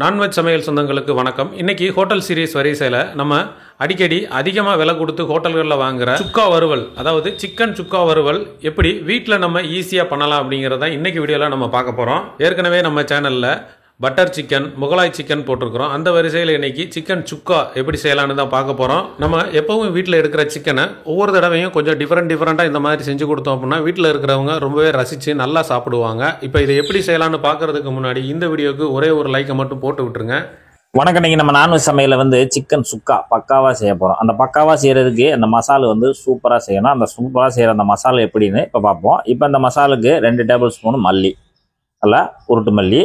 Non veg சமையல் சொந்தங்களுக்கு வணக்கம். இன்னைக்கு ஹோட்டல் சீரிஸ் வரிசையில் நம்ம அடிக்கடி அதிகமாக விலை கொடுத்து ஹோட்டல்களில் வாங்குற சுக்கா வறுவல், அதாவது சிக்கன் சுக்கா வறுவல் எப்படி வீட்டில் நம்ம ஈஸியாக பண்ணலாம் அப்படிங்கிறத இன்னைக்கு வீடியோவில் நம்ம பார்க்க போகிறோம். ஏற்கனவே நம்ம சேனலில் பட்டர் சிக்கன், முகலாய் சிக்கன் போட்டிருக்கிறோம். அந்த வரிசையில் இன்னைக்கு சிக்கன் சுக்கா எப்படி செய்யலான்னு தான் பார்க்க போகிறோம். நம்ம எப்பவும் வீட்டில் எடுக்கிற சிக்கனை ஒவ்வொரு தடவையும் கொஞ்சம் டிஃப்ரெண்ட்டாக இந்த மாதிரி செஞ்சு கொடுத்தோம் அப்படின்னா வீட்டில் இருக்கிறவங்க ரொம்பவே ரசித்து நல்லா சாப்பிடுவாங்க. இப்போ இதை எப்படி செய்யலான்னு பார்க்கறதுக்கு முன்னாடி இந்த வீடியோக்கு ஒரே ஒரு லைக்கை மட்டும் போட்டு விட்டுருங்க. வணக்கம். நீங்கள் நம்ம நான்வெஜ் சமையலில் சிக்கன் சுக்கா பக்காவாக செய்ய போகிறோம். அந்த பக்காவாக செய்கிறதுக்கு அந்த மசாலா சூப்பராக செய்யணும். அந்த சூப்பராக செய்கிற அந்த மசாலா எப்படின்னு இப்போ பார்ப்போம். இப்போ அந்த மசாலுக்கு 2 டேபிள் ஸ்பூன் மல்லி, நல்லா உருட்டு மல்லி,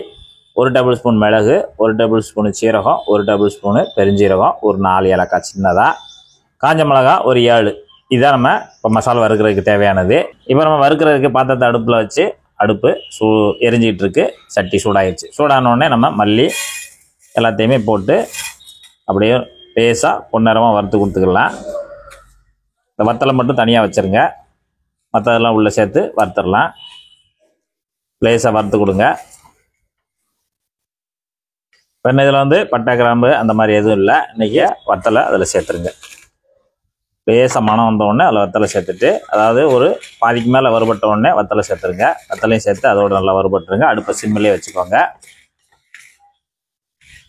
1 டேபிள் ஸ்பூன் மிளகு, 1 டேபிள் ஸ்பூன் சீரகம், 1 டேபிள் ஸ்பூனு பெருஞ்சீரகம், ஒரு 4 ஏலக்காய் சின்னதாக, காஞ்ச மிளகா ஒரு 7. இதுதான் நம்ம இப்போ மசாலா வறுக்கிறதுக்கு தேவையானது. இப்போ நம்ம வறுக்கிறதுக்கு பாத்திரத்தை அடுப்பில் வச்சு அடுப்பு எரிஞ்சிக்கிட்டு இருக்கு. சட்டி சூடாகிடுச்சு. சூடானோடனே நம்ம மல்லி எல்லாத்தையுமே போட்டு அப்படியே லேசாக பொன்னிறமாக வறுத்து கொடுத்துக்கலாம். இந்த வத்தலை மட்டும் தனியாக வச்சுருங்க. மற்றதெல்லாம் உள்ளே சேர்த்து வறுத்துடலாம். லேசாக வறுத்து கொடுங்க. இப்போ இதில் பட்டை கிராம்பு அந்த மாதிரி எதுவும் இல்லை. இன்றைக்கி வத்தலை அதில் சேர்த்துருங்க. லேசாக மனம் வந்தோடனே அதில் வத்தலை சேர்த்துட்டு, அதாவது ஒரு பாதிக்கு மேலே வறுபட்ட உடனே வத்தலை சேர்த்துருங்க. வத்தலையும் சேர்த்து அதோட நல்லா வறுபட்டுருங்க. அடுப்பை சிம்மிலே வச்சுக்கோங்க.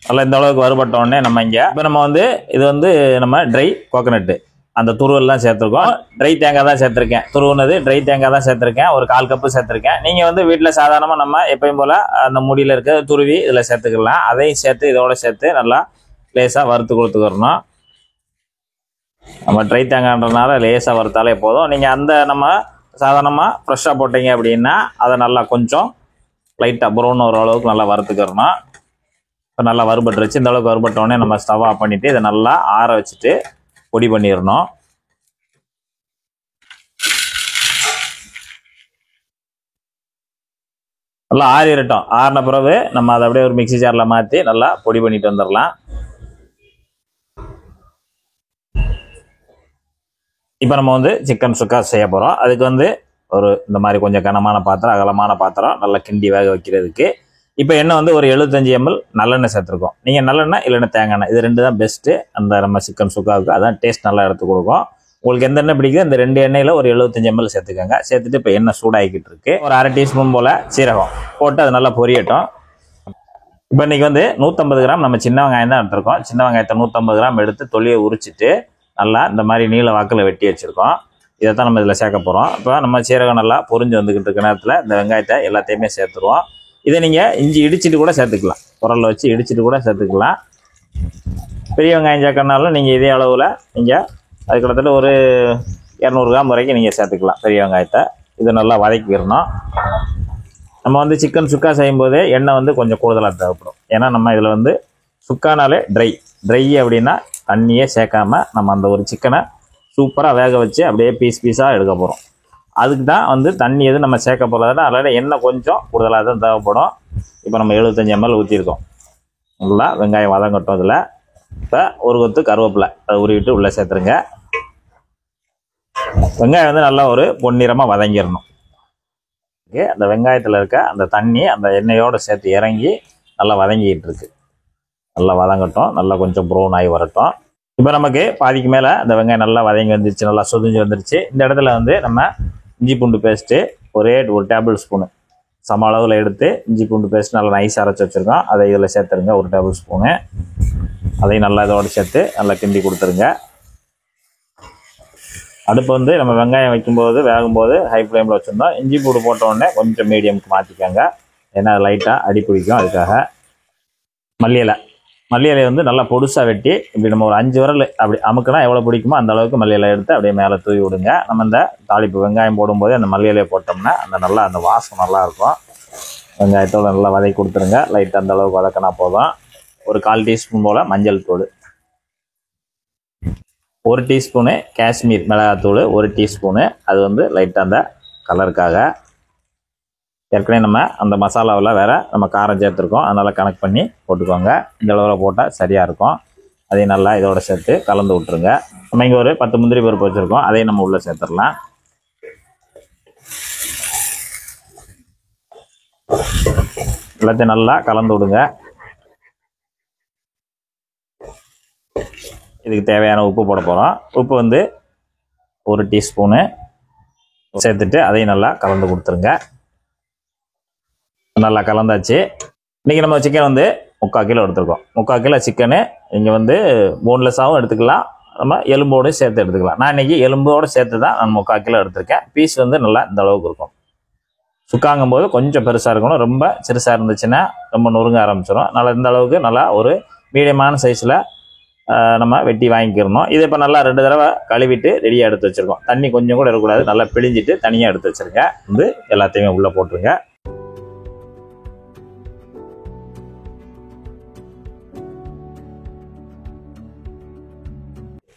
நல்லா இந்த அளவுக்கு வறுபட்ட உடனே நம்ம இங்கே இப்போ நம்ம இது நம்ம ட்ரை கோகனட்டு அந்த துருவெல்லாம் சேர்த்துருக்கோம். ட்ரை தேங்காய் தான் சேர்த்துருக்கேன். துருவுனது ட்ரை தேங்காய் தான் சேர்த்துருக்கேன். ஒரு 1/4 கப்பு சேர்த்துருக்கேன். நீங்கள் வீட்டில் சாதாரணமாக நம்ம எப்பயும் போல் அந்த முடியில் இருக்க துருவி இதில் சேர்த்துக்கலாம். அதையும் சேர்த்து இதோட சேர்த்து நல்லா லேசாக வறுத்து கொடுத்துக்கிறணும். நம்ம ட்ரை தேங்காய்ன்றதுனால லேசாக வறுத்தாலே போதும். நீங்கள் நம்ம சாதாரணமாக ஃப்ரெஷ்ஷாக போட்டீங்க அப்படின்னா அதை நல்லா கொஞ்சம் லைட்டாக ப்ரௌன் வர அளவுக்கு நல்லா வறுத்துக்கிறணும். இப்போ நல்லா வறுபட்டுருச்சு. இந்த அளவுக்கு வறுபட்டோடனே நம்ம ஸ்டவ் ஆஃப் பண்ணிவிட்டு இதை நல்லா ஆற வச்சுட்டு பொடி பண்ணிடணும். நல்லா ஆறிடட்டும். ஆறின பிறகு நம்ம அதை அப்படியே ஒரு மிக்ஸி ஜாரில் மாற்றி நல்லா பொடி பண்ணிட்டு வந்துடலாம். இப்போ நம்ம சிக்கன் சுக்கா செய்ய போகிறோம். அதுக்கு ஒரு இந்த மாதிரி கொஞ்சம் கனமான பாத்திரம், அகலமான பாத்திரம், நல்லா கிண்டி வேக வைக்கிறதுக்கு. இப்போ எண்ணெய் ஒரு 75 ml நல்லெண்ணெய் சேர்த்துருக்கோம். நீங்கள் நல்லெண்ணெய் இல்லைன்னா தேங்காய் எண்ணெய், இது 2 தான் பெஸ்ட்டு அந்த நம்ம சிக்கன் சுக்காவுக்கு. அதான் டேஸ்ட் நல்லா எடுத்து கொடுக்கும். உங்களுக்கு எந்த எண்ணெய் பிடிக்குதோ இந்த 2 எண்ணெயில் ஒரு 75 ml சேர்த்துக்கோங்க. சேர்த்துட்டு இப்போ எண்ணெய் சூடாகிக்கிட்டு இருக்கு. ஒரு 1/2 டீஸ்பூன் போல் சீரகம் போட்டு அது நல்லா பொரியட்டும். இப்போ இன்றைக்கி 150 கிராம் நம்ம சின்ன வெங்காயம் தான் எடுத்துருக்கோம். சின்ன வெங்காயத்தை 150 கிராம் எடுத்து தொலியை உரிச்சிட்டு நல்லா இந்த மாதிரி நீல வாக்கில் வெட்டி வச்சுருக்கோம். இதை தான் நம்ம இதில் சேர்க்க போகிறோம். இப்போ நம்ம சீரகம் நல்லா பொரிஞ்சு வந்துக்கிட்டு இருக்க நேரத்தில் இந்த வெங்காயத்தை எல்லாத்தையுமே சேர்த்துருவோம். இதை நீங்கள் இஞ்சி இடிச்சிட்டு கூட சேர்த்துக்கலாம். குரலில் வச்சு இடிச்சிட்டு கூட சேர்த்துக்கலாம். பெரிய வெங்காயம் சேர்க்கறனால நீங்கள் இதே அளவில் நீங்கள் அது கிட்டத்தட்ட ஒரு 200 கிராம் வரைக்கும் நீங்கள் சேர்த்துக்கலாம் பெரிய வெங்காயத்தை. இது நல்லா வதக்கிடணும். நம்ம சிக்கன் சுக்கா செய்யும்போதே எண்ணெய் கொஞ்சம் கூடுதலாக தேவைப்படும். ஏன்னா நம்ம இதில் சுக்கானாலே ட்ரை அப்படின்னா தண்ணியே சேர்க்காம நம்ம அந்த ஒரு சிக்கனை சூப்பராக வேக வச்சு அப்படியே பீஸாக எடுக்க போகிறோம். அதுக்கு தான் தண்ணி எதுவும் நம்ம சேர்க்க போகிறதுனா அதனால் எண்ணெய் கொஞ்சம் கூடுதலாக தான் தேவைப்படும். இப்போ நம்ம 75 ml ஊற்றிருக்கோம். நல்லா வெங்காயம் வதங்கட்டும். அதில் இப்போ ஒரு கொத்து கருவேப்பிலை அதை உருவிட்டு உள்ளே சேர்த்துருங்க. வெங்காயம் நல்லா ஒரு பொன்னிறமாக வதங்கிடணும். ஓகே, அந்த வெங்காயத்தில் இருக்க அந்த தண்ணி அந்த எண்ணெயோடு சேர்த்து இறங்கி நல்லா வதங்கிட்டு இருக்கு. நல்லா வதங்கட்டும். நல்லா கொஞ்சம் ப்ரௌன் ஆகி வரட்டும். இப்போ நமக்கு பாதிக்கு மேலே அந்த வெங்காயம் நல்லா வதங்கி வந்துருச்சு. நல்லா சொதிஞ்சு வந்துருச்சு. இந்த இடத்துல நம்ம இஞ்சி பூண்டு பேஸ்ட்டு ஒரு டேபிள் ஸ்பூனு சம அளவில் எடுத்து இஞ்சி பூண்டு பேஸ்ட் நல்லா நைஸ் அரைச்சி வச்சுருக்கோம். அதை இதில் சேர்த்துருங்க. 1 டேபிள் ஸ்பூனு அதையும் நல்லா இதோடு சேர்த்து நல்லா கிண்டி கொடுத்துருங்க. அடுப்பு நம்ம வெங்காயம் வைக்கும்போது வேகும்போது ஹை ஃப்ளேமில் வச்சுருந்தோம். இஞ்சி பூண்டு போட்ட உடனே கொஞ்சம் மீடியமுக்கு மாற்றிக்கோங்க. ஏன்னா லைட்டாக அடி பிடிக்கும். அதுக்காக மல்லி இலையை நல்லா பொடுசாக வெட்டி இப்படி நம்ம ஒரு 5 விரல் அப்படி அமுக்குனா எவ்வளோ பிடிக்குமோ அந்த அளவுக்கு மல்லி இலையை எடுத்து அப்படியே மேலே தூவி விடுங்க. நம்ம இந்த தாளிப்பு வெங்காயம் போடும்போது அந்த மல்லி இலையை போட்டோம்னா அந்த வாசம் நல்லாயிருக்கும். வெங்காயத்தோடு நல்லா வதக்கி கொடுத்துருங்க. லைட்டாக அந்த அளவுக்கு வதக்கினா போதும். ஒரு 1/4 டீஸ்பூன் போல் மஞ்சள் தூள், 1 டீஸ்பூனு காஷ்மீர் மிளகாத்தூள், 1 டீஸ்பூனு அது லைட்டாக அந்த கலருக்காக. ஏற்கனவே நம்ம அந்த மசாலாவில் வேறு நம்ம காரம் சேர்த்துருக்கோம். அதனால் கனெக்ட் பண்ணி போட்டுக்கோங்க. இந்த அளவில் போட்டால் சரியாக இருக்கும். அதையும் நல்லா இதோட சேர்த்து கலந்து விட்டுருங்க. நம்ம இங்கே ஒரு 10 முந்திரி பருப்பு வச்சுருக்கோம். அதையும் நம்ம உள்ளே சேர்த்துடலாம். எல்லாத்தையும் நல்லா கலந்து விடுங்க. இதுக்கு தேவையான உப்பு போட போகிறோம். உப்பு வந்து 1 டீஸ்பூனு சேர்த்துட்டு அதையும் நல்லா கலந்து கொடுத்துருங்க. நல்லா கலந்தாச்சு. இன்றைக்கி நம்ம சிக்கன் வந்து 3/4 கிலோ எடுத்துருக்கோம். 3/4 கிலோ சிக்கனு நீங்கள் வந்து போன்லெஸ்ஸாகவும் எடுத்துக்கலாம், நம்ம எலும்போடு சேர்த்து எடுத்துக்கலாம். நான் இன்றைக்கி எலும்போடு சேர்த்து தான் நான் 3/4 கிலோ எடுத்திருக்கேன். பீஸ் வந்து நல்லா இந்த அளவுக்கு இருக்கும். சுக்காங்கும் போது கொஞ்சம் பெருசாக இருக்கணும், ரொம்ப சிறுசாக இருந்துச்சுன்னா ரொம்ப நொறுங்க ஆரம்பிச்சிடும். நல்லா இந்த அளவுக்கு நல்லா ஒரு மீடியமான சைஸில் நம்ம வெட்டி வாங்கிக்கிறணும். இதை இப்போ நல்லா 2 தடவை கழுவிட்டு ரெடியாக எடுத்து வச்சுருக்கோம். தண்ணி கொஞ்சம் கூட இருக்கக்கூடாது, நல்லா பிழிஞ்சிட்டு தனியாக எடுத்து வச்சுருங்க. வந்து எல்லாத்தையுமே உள்ளே போட்டுருங்க.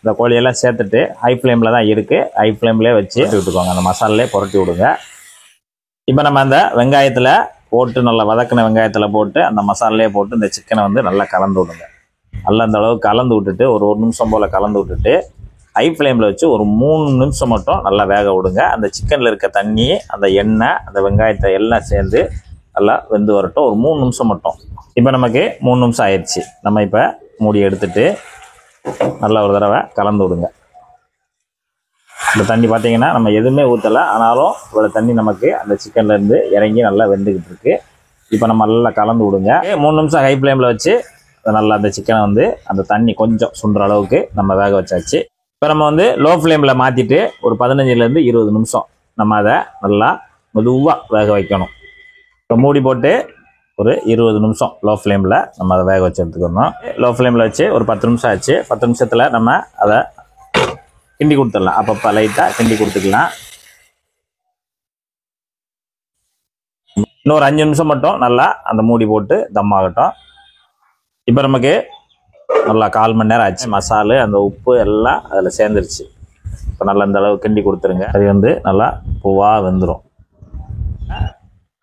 இந்த கோழியெல்லாம் சேர்த்துட்டு ஹை ஃப்ளேமில் தான் இருக்குது, ஹை ஃப்ளேம்லேயே வச்சு விட்டுக்கோங்க. அந்த மசாலாலே புரட்டி விடுங்க. இப்போ நம்ம அந்த வெங்காயத்தில் போட்டு நல்லா வதக்கின வெங்காயத்தில் போட்டு அந்த மசாலாலே போட்டு இந்த சிக்கனை வந்து நல்லா கலந்து விடுங்க. நல்லா அந்த அளவுக்கு கலந்து விட்டுட்டு ஒரு நிமிஷம் போல் கலந்து விட்டுட்டு ஹை ஃப்ளேமில் வச்சு ஒரு 3 நிமிஷம் மட்டும் நல்லா வேக விடுங்க. அந்த சிக்கனில் இருக்க தண்ணி, அந்த எண்ணெய், அந்த வெங்காயத்தை எல்லாம் சேர்ந்து நல்லா வெந்து வரட்டும். ஒரு 3 நிமிஷம் மட்டும். இப்போ நமக்கு 3 நிமிஷம் ஆயிடுச்சு. நம்ம இப்போ மூடி எடுத்துட்டு நல்லா ஒரு தடவை கலந்து விடுங்க. இந்த தண்ணி பார்த்தீங்கன்னா நம்ம எதுவுமே ஊற்றலை, ஆனாலும் இவ்வளோ தண்ணி நமக்கு அந்த சிக்கன்லேருந்து இறங்கி நல்லா வெந்துக்கிட்டு இருக்கு. இப்போ நம்ம நல்லா கலந்து விடுங்க. 3 நிமிஷம் ஹை ஃப்ளேமில் வச்சு நல்லா அந்த சிக்கனை வந்து அந்த தண்ணி கொஞ்சம் சுண்டுற அளவுக்கு நம்ம வேக வச்சாச்சு. இப்போ நம்ம வந்து லோ ஃப்ளேமில் மாற்றிட்டு ஒரு 15லேருந்து 20 நிமிஷம் நம்ம அதை நல்லா மெதுவாக வேக வைக்கணும். இப்போ மூடி போட்டு ஒரு 20 நிமிஷம் லோ ஃப்ளேமில் நம்ம அதை வேக வச்சு எடுத்துக்கணும். லோ ஃப்ளேமில் வச்சு ஒரு 10 நிமிஷம் ஆச்சு. 10 நிமிஷத்தில் நம்ம அதை கிண்டி கொடுத்துடலாம். அப்பப்போ லைட்டாக கிண்டி கொடுத்துக்கலாம். இன்னும் ஒரு 5 நிமிஷம் மட்டும் நல்லா அந்த மூடி போட்டு தம் ஆகட்டும். இப்போ நமக்கு நல்லா 1/4 மணி நேரம் ஆச்சு. மசாலு அந்த உப்பு எல்லாம் அதில் சேர்ந்துருச்சு. இப்போ நல்லா இந்த அளவு கிண்டி கொடுத்துருங்க. அது வந்து நல்லா பூவாக வெந்துடும்.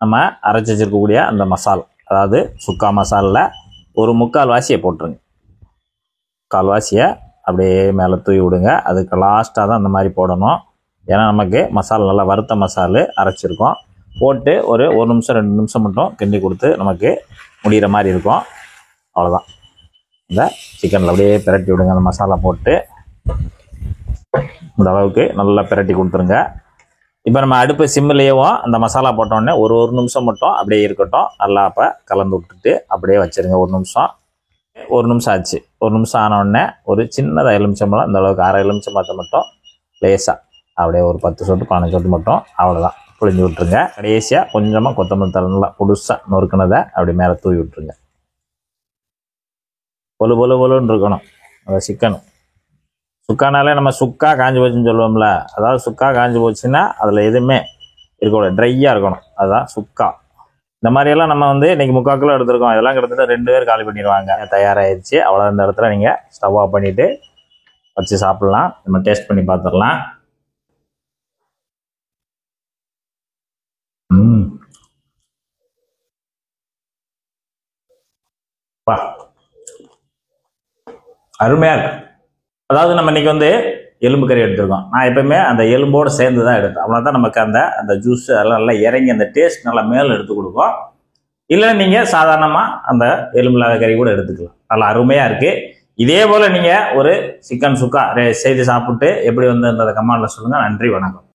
நம்ம அரைச்சி வச்சிருக்கக்கூடிய அந்த மசால், அதாவது சுக்கா மசாலில் ஒரு 3/4 வாசியை போட்டுருங்க. 1/4 வாசியை அப்படியே மேலே தூவி விடுங்க. அதுக்கு லாஸ்ட்டாக தான் அந்த மாதிரி போடணும். ஏன்னா நமக்கு மசாலா நல்லா வறுத்த மசாலு அரைச்சிருக்கோம். போட்டு ஒரு 1 நிமிஷம் 2 நிமிஷம் மட்டும் கிண்டி கொடுத்து நமக்கு முடிகிற மாதிரி இருக்கும். அவ்வளோதான். இந்த சிக்கனில் அப்படியே பிரட்டி விடுங்க. அந்த மசாலா போட்டு இந்த அளவுக்கு நல்லா பிரட்டி கொடுத்துருங்க. இப்போ நம்ம அடுப்பு சிம்மிலேயும் அந்த மசாலா போட்டோடனே ஒரு நிமிஷம் மட்டும் அப்படியே இருக்கட்டும். நல்லா அப்போ கலந்து விட்டுட்டு அப்படியே வச்சுருங்க. 1 நிமிஷம் ஆச்சு. 1 நிமிஷம் ஆனவுடனே ஒரு சின்னதாக எலுமிச்சம்பழம் இந்த அளவுக்கு 1/2 எலுமிச்சம்பழத்தை மட்டும் லேசாக அப்படியே ஒரு 10 சொட்டு 15 சொட்டு மட்டும் அவ்வளோதான் புழிஞ்சு விட்டுருங்க. கடைசியாக கொஞ்சமாக கொத்தமல்லி தழை நல்லா புதுசாக நொறுக்குனதை அப்படி மேலே தூவி விட்டுருங்க. பொலுன்னு இருக்கணும் அந்த சிக்கன். சுக்கானாலே நம்ம சுக்கா காஞ்சி போச்சுன்னு சொல்லுவோம்ல, அதாவது சுக்கா காஞ்சி போச்சுன்னா அதில் எதுவுமே இருக்கக்கூடாது, ட்ரையாக இருக்கணும். அதுதான் சுக்கா. இந்த மாதிரியெல்லாம் நம்ம வந்து இன்றைக்கி 3/4 கிலோ எடுத்துருக்கோம். இதெல்லாம் கிட்டத்தட்ட 2 பேர் காலி பண்ணிடுவாங்க. தயாராகிடுச்சு. அவ்வளோ இந்த இடத்துல நீங்கள் ஸ்டவ் ஆஃப் பண்ணிவிட்டு வச்சு சாப்பிட்லாம். நம்ம டேஸ்ட் பண்ணி பார்த்துடலாம். வா, அருமையாக இருக்கு. அதாவது நம்ம இன்றைக்கி வந்து எலும்பு கறி எடுத்துருக்கோம். நான் எப்பவுமே அந்த எலும்போடு சேர்ந்து தான் எடுத்தேன். அவ்வளோ தான் நமக்கு அந்த ஜூஸ் அதெல்லாம் நல்லா இறங்கி அந்த டேஸ்ட் நல்லா மேலே எடுத்து கொடுக்கும். இல்லை நீங்கள் சாதாரணமாக அந்த எலும்பில்லாத கறி கூட எடுத்துக்கலாம். நல்லா அருமையாக இருக்குது. இதே போல் நீங்கள் ஒரு சிக்கன் சுக்கா செய்து சாப்பிட்டு எப்படி வந்து அந்த கமெண்ட்டில் சொல்லுங்கள். நன்றி, வணக்கம்.